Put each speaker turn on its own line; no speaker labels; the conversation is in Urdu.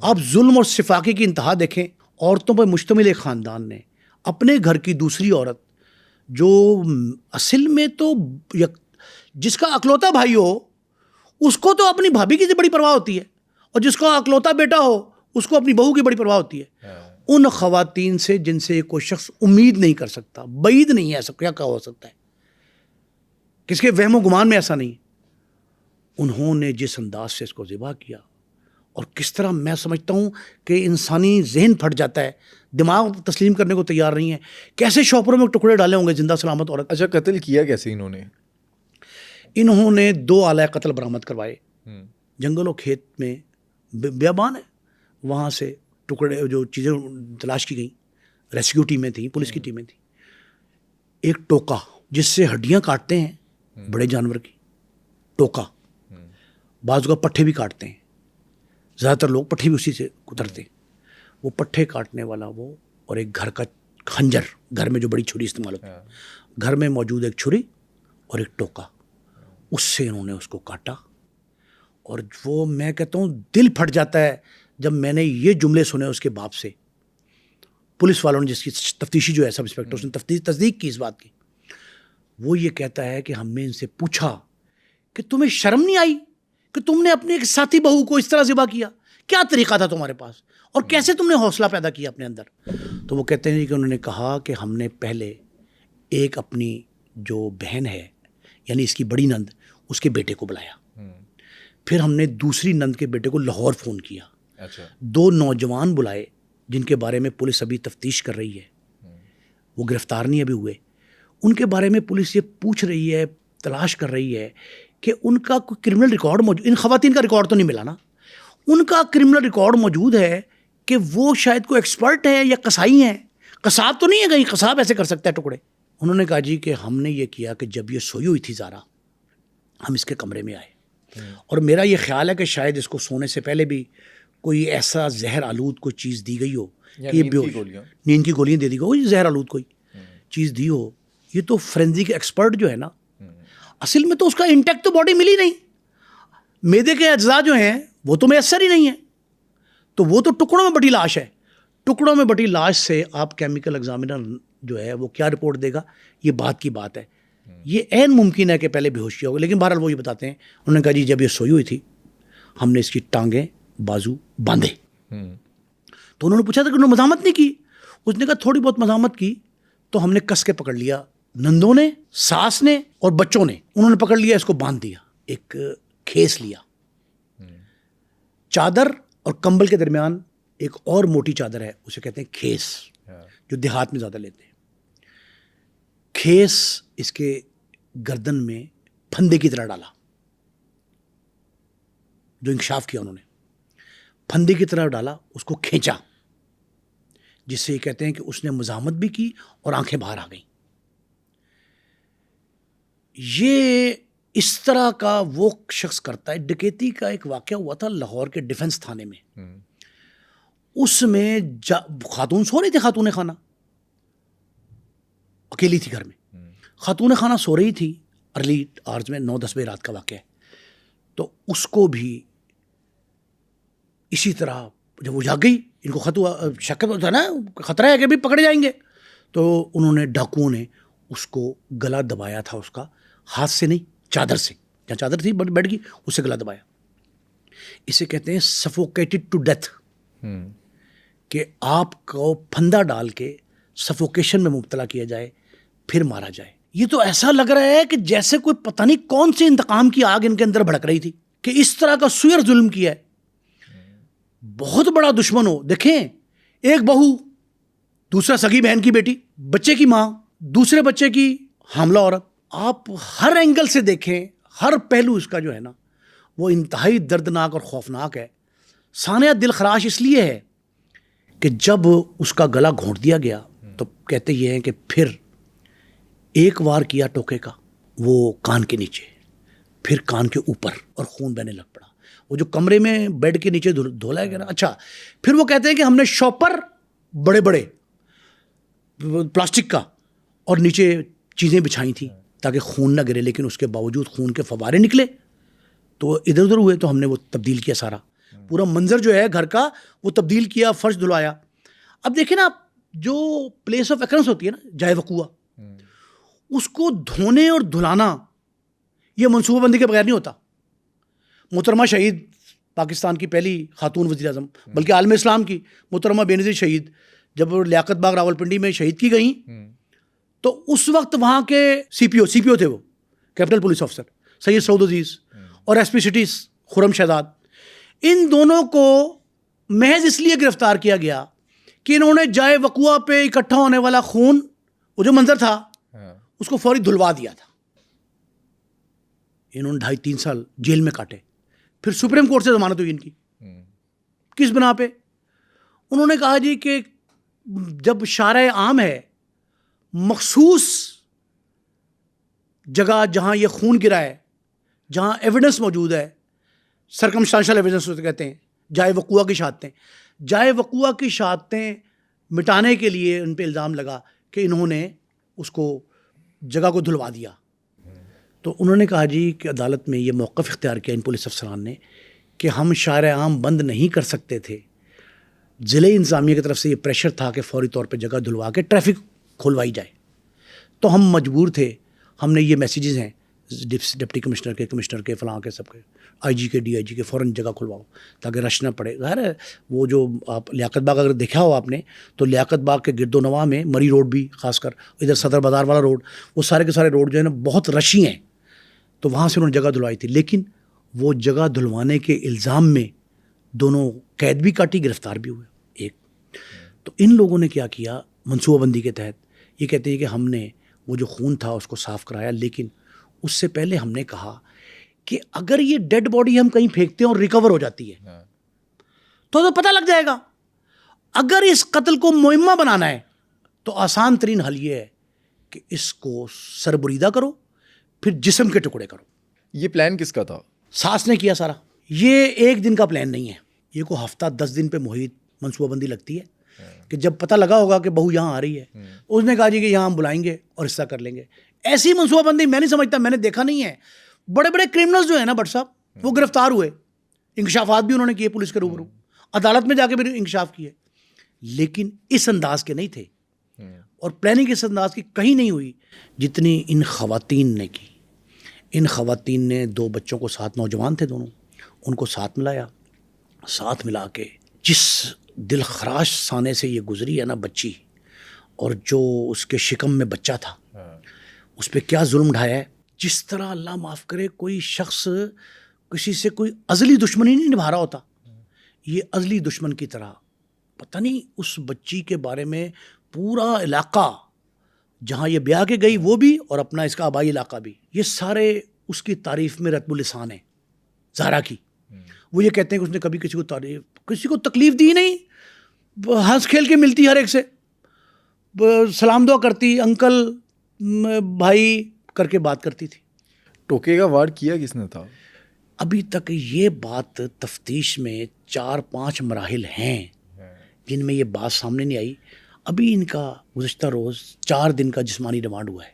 آپ ظلم اور سفاقے کی انتہا دیکھیں. عورتوں پر مشتمل ایک خاندان نے اپنے گھر کی دوسری عورت جو اصل میں تو جس کا اکلوتا بھائی ہو اس کو تو اپنی بھابھی کی بڑی پرواہ ہوتی ہے, اور جس کا اکلوتا بیٹا ہو اس کو اپنی بہو کی بڑی پرواہ ہوتی ہے. ان خواتین سے جن سے کوئی شخص امید نہیں کر سکتا, بعید نہیں ہے, ایسا کیا ہو سکتا ہے, کس کے وہم و گمان میں ایسا نہیں. انہوں نے جس انداز سے اس کو ذبح کیا, اور کس طرح میں سمجھتا ہوں کہ انسانی ذہن پھٹ جاتا ہے, دماغ تسلیم کرنے کو تیار نہیں ہے. کیسے شوپروں میں ٹکڑے ڈالے ہوں گے زندہ سلامت عورت.
اچھا, قتل کیا کیسے
انہوں نے 2 آلۂ قتل برآمد کروائے. جنگل و کھیت میں بیابان ہے, وہاں سے ٹکڑے جو چیزیں تلاش کی گئیں, ریسکیو ٹیمیں تھیں, پولیس کی ٹیمیں تھیں. ایک ٹوکا جس سے ہڈیاں کاٹتے ہیں بڑے جانور کی, ٹوکا, بعض کا پٹھے بھی کاٹتے ہیں, زیادہ تر لوگ پٹھے بھی اسی سے کترتے ہیں. وہ پٹھے کاٹنے والا وہ, اور ایک گھر کا خنجر, گھر میں جو بڑی چھری استعمال ہوتی ہے, گھر میں موجود ایک چھری اور ایک ٹوکا, اس سے انہوں نے اس کو کاٹا. اور وہ میں کہتا ہوں دل پھٹ جاتا ہے جب میں نے یہ جملے سنے اس کے باپ سے. پولیس والوں نے جس کی تفتیشی جو ہے سب انسپیکٹر, اس نے تصدیق کی اس بات کی. وہ یہ کہتا ہے کہ ہم نے ان سے پوچھا کہ تمہیں شرم نہیں آئی کہ تم نے اپنے ایک ساتھی بہو کو اس طرح ذبح کیا, کیا طریقہ تھا تمہارے پاس, اور کیسے تم نے حوصلہ پیدا کیا اپنے اندر. تو وہ کہتے ہیں کہ انہوں نے کہا کہ ہم نے پہلے ایک اپنی جو بہن ہے یعنی اس کی بڑی نند, اس کے بیٹے کو بلایا, پھر ہم نے دوسری نند کے بیٹے کو لاہور فون کیا. 2 نوجوان بلائے جن کے بارے میں پولیس ابھی تفتیش کر رہی ہے, وہ گرفتار نہیں ابھی ہوئے. ان کے بارے میں پولیس یہ پوچھ رہی ہے, تلاش کر رہی ہے کہ ان کا کوئی کرمنل ریکارڈ موجود, ان خواتین کا ریکارڈ تو نہیں ملا نا, ان کا کرمنل ریکارڈ موجود ہے کہ وہ شاید کوئی ایکسپرٹ ہے یا قصائی ہیں, قصاب تو نہیں ہے, کہیں قصاب ایسے کر سکتا ہے ٹکڑے. انہوں نے کہا جی کہ ہم نے یہ کیا کہ جب یہ سوئی ہوئی تھی زارا, ہم اس کے کمرے میں آئے, اور میرا یہ خیال ہے کہ شاید اس کو سونے سے پہلے بھی کوئی ایسا زہر آلود کوئی چیز دی گئی ہو کہ یہ نیند کی گولیاں دے دی گئی ہو, زہر آلود کوئی چیز دی ہو. یہ تو فورینزک ایکسپرٹ جو ہے نا, اصل میں تو اس کا انٹیکٹ تو باڈی ملی نہیں, میدے کے اجزاء جو ہیں وہ تو میسر ہی نہیں ہیں, تو وہ تو ٹکڑوں میں بٹی لاش ہے. ٹکڑوں میں بٹی لاش سے آپ کیمیکل ایگزامینر جو ہے وہ کیا رپورٹ دے گا, یہ بات کی بات ہے. یہ عین ممکن ہے کہ پہلے بے ہوشی ہوگا, لیکن بہرحال وہ یہ بتاتے ہیں. انہوں نے کہا جی جب یہ سوئی ہوئی تھی ہم نے اس کی ٹانگیں بازو باندھے. تو انہوں نے پوچھا تھا کہ انہوں نے مزاحمت نہیں کی. اس نے کہا تھوڑی بہت مزاحمت کی, تو ہم نے کس کے پکڑ لیا, نندوں نے, ساس نے اور بچوں نے. انہوں نے پکڑ لیا, اس کو باندھ دیا, ایک کھیس لیا, چادر اور کمبل کے درمیان ایک اور موٹی چادر ہے, اسے کہتے ہیں کھیس, جو دیہات میں زیادہ لیتے ہیں. کھیس اس کے گردن میں پھندے کی طرح ڈالا, جو انکشاف کیا انہوں نے, پھندے کی طرح ڈالا, اس کو کھینچا, جس سے یہ کہتے ہیں کہ اس نے مزاحمت بھی کی اور آنکھیں باہر آ گئیں. یہ اس طرح کا وہ شخص کرتا ہے. ڈکیتی کا ایک واقعہ ہوا تھا لاہور کے ڈیفنس تھانے میں. اس میں خاتون سو رہی تھی, خاتون خانہ اکیلی تھی گھر میں, خاتون خانہ سو رہی تھی, ارلی آرز میں 9-10 بجے رات کا واقعہ ہے. تو اس کو بھی اسی طرح جب وہ جاگ گئی, ان کو شک ہوتا ہے نا, خطرہ ہے کہ بھی پکڑے جائیں گے, تو انہوں نے, ڈاکوؤں نے اس کو گلا دبایا تھا, اس کا ہاتھ سے نہیں, چادر سے, جہاں چادر تھی بیٹھ گئی, اس سے گلا دبایا. اسے کہتے ہیں سفوکیٹڈ ٹو ڈیتھ, کہ آپ کو پھندا ڈال کے سفوکیشن میں مبتلا کیا جائے پھر مارا جائے. یہ تو ایسا لگ رہا ہے کہ جیسے کوئی پتہ نہیں کون سی انتقام کی آگ ان کے اندر بھڑک رہی تھی کہ اس طرح کا سوئر ظلم کیا ہے. بہت بڑا دشمن ہو, دیکھیں ایک بہو, دوسرا سگی بہن کی بیٹی, بچے کی ماں, دوسرے بچے کی حاملہ عورت. آپ ہر اینگل سے دیکھیں, ہر پہلو اس کا جو ہے نا وہ انتہائی دردناک اور خوفناک ہے. سانحہ دل خراش اس لیے ہے کہ جب اس کا گلا گھونٹ دیا گیا تو کہتے یہ ہیں کہ پھر ایک وار کیا ٹوکے کا, وہ کان کے نیچے, پھر کان کے اوپر, اور خون بہنے لگ پڑا. وہ جو کمرے میں بیڈ کے نیچے دھولا گیا نا, اچھا پھر وہ کہتے ہیں کہ ہم نے شاپر بڑے بڑے پلاسٹک کا اور نیچے چیزیں بچھائی تھیں تاکہ خون نہ گرے, لیکن اس کے باوجود خون کے فوارے نکلے تو ادھر ادھر ہوئے, تو ہم نے وہ تبدیل کیا سارا. پورا منظر جو ہے گھر کا وہ تبدیل کیا, فرش دھلوایا. اب دیکھیں نا, جو پلیس آف ایکرنس ہوتی ہے نا, جائے وقوع, اس کو دھونے اور دھلانا یہ منصوبہ بندی کے بغیر نہیں ہوتا. محترمہ شہید پاکستان کی پہلی خاتون وزیر اعظم, بلکہ عالم اسلام کی محترمہ بے نظیر شہید, جب لیاقت باغ راولپنڈی میں شہید کی گئیں تو اس وقت وہاں کے سی پی او تھے, وہ کیپٹل پولیس آفیسر سید سعود عزیز, اور ایس پی سٹی خرم شہزاد, ان دونوں کو محض اس لیے گرفتار کیا گیا کہ انہوں نے جائے وقوع پہ اکٹھا ہونے والا خون, وہ جو منظر تھا, اس کو فوری دھلوا دیا تھا. انہوں نے 2.5-3 سال جیل میں کاٹے. پھر سپریم کورٹ سے ضمانت ہوئی ان کی. کس بنا پہ؟ انہوں نے کہا جی کہ جب شارع عام ہے, مخصوص جگہ جہاں یہ خون گرا ہے, جہاں ایویڈنس موجود ہے, سرکمسٹانشل ایویڈنس کہتے ہیں, جائے وقوع کی شہادتیں, جائے وقوع کی شہادتیں مٹانے کے لیے ان پہ الزام لگا کہ انہوں نے اس کو جگہ کو دھلوا دیا. تو انہوں نے کہا جی کہ عدالت میں یہ موقف اختیار کیا ان پولیس افسران نے کہ ہم شارع عام بند نہیں کر سکتے تھے, ضلع انتظامیہ کی طرف سے یہ پریشر تھا کہ فوری طور پہ جگہ دھلوا کے ٹریفک کھلوائی جائے, تو ہم مجبور تھے. ہم نے یہ میسیجز ہیں ڈپٹی کمشنر کے فلاں کے, سب کے, آئی جی کے, ڈی آئی جی کے, فوراً جگہ کھلواؤ تاکہ رش نہ پڑے. ظاہر ہے وہ جو آپ لیاقت باغ اگر دیکھا ہو آپ نے, تو لیاقت باغ کے گرد و نواح میں مری روڈ بھی, خاص کر ادھر صدر بازار والا روڈ, وہ سارے کے سارے روڈ جو ہے نا بہت رشی ہیں, تو وہاں سے انہوں نے جگہ دھلوائی تھی. لیکن وہ جگہ دھلوانے کے الزام میں دونوں قید بھی کاٹی, گرفتار بھی ہوئے. ایک تو ان لوگوں نے کیا کیا منصوبہ بندی کے تحت, یہ کہتے ہیں کہ ہم نے وہ جو خون تھا اس کو صاف کرایا, لیکن اس سے پہلے ہم نے کہا کہ اگر یہ ڈیڈ باڈی ہم کہیں پھینکتے ہیں اور ریکور ہو جاتی ہے تو پتہ لگ جائے گا. اگر اس قتل کو مہمہ بنانا ہے تو آسان ترین حل یہ ہے کہ اس کو سربریدہ کرو, پھر جسم کے ٹکڑے کرو.
یہ پلان کس کا تھا؟
ساس نے کیا سارا. یہ ایک دن کا پلان نہیں ہے, یہ کو ہفتہ 10 دن پہ محیط منصوبہ بندی لگتی ہے کہ جب پتہ لگا ہوگا کہ بہو یہاں آ رہی ہے, اس نے کہا جی کہ یہاں ہم بلائیں گے اور حصہ کر لیں گے. ایسی منصوبہ بندی میں نہیں سمجھتا, میں نے دیکھا نہیں ہے. بڑے بڑے کرمنلز جو ہیں نا بٹ صاحب, وہ گرفتار ہوئے, انکشافات بھی انہوں نے کیے پولیس کے روبرو, عدالت میں جا کے بھی انکشاف کیے, لیکن اس انداز کے نہیں تھے. اور پلاننگ اس انداز کی کہیں نہیں ہوئی جتنی ان خواتین نے کی. ان خواتین نے 2 بچوں کو, 7 نوجوان تھے دونوں, ان کو ساتھ ملایا. ساتھ ملا کے جس دل خراش سانے سے یہ گزری ہے نا بچی, اور جو اس کے شکم میں بچہ تھا, اس پہ کیا ظلم ڈھایا ہے. جس طرح اللہ معاف کرے کوئی شخص کسی سے کوئی ازلی دشمنی نہیں نبھا رہا ہوتا, یہ ازلی دشمن کی طرح پتہ نہیں اس بچی کے بارے میں پورا علاقہ جہاں یہ بیاہ کے گئی وہ بھی, اور اپنا اس کا آبائی علاقہ بھی, یہ سارے اس کی تعریف میں رتب السان ہیں. زہرا کی وہ یہ کہتے ہیں کہ اس نے کبھی کسی کو تکلیف دی نہیں, ہنس کھیل کے ملتی ہر ایک سے, سلام دعا کرتی, انکل بھائی کر کے بات کرتی تھی.
ٹوکے کا وار کیا کس نے تھا؟
ابھی تک یہ بات تفتیش میں 4-5 مراحل ہیں جن میں یہ بات سامنے نہیں آئی. ابھی ان کا گزشتہ روز 4 دن کا جسمانی ریمانڈ ہوا ہے.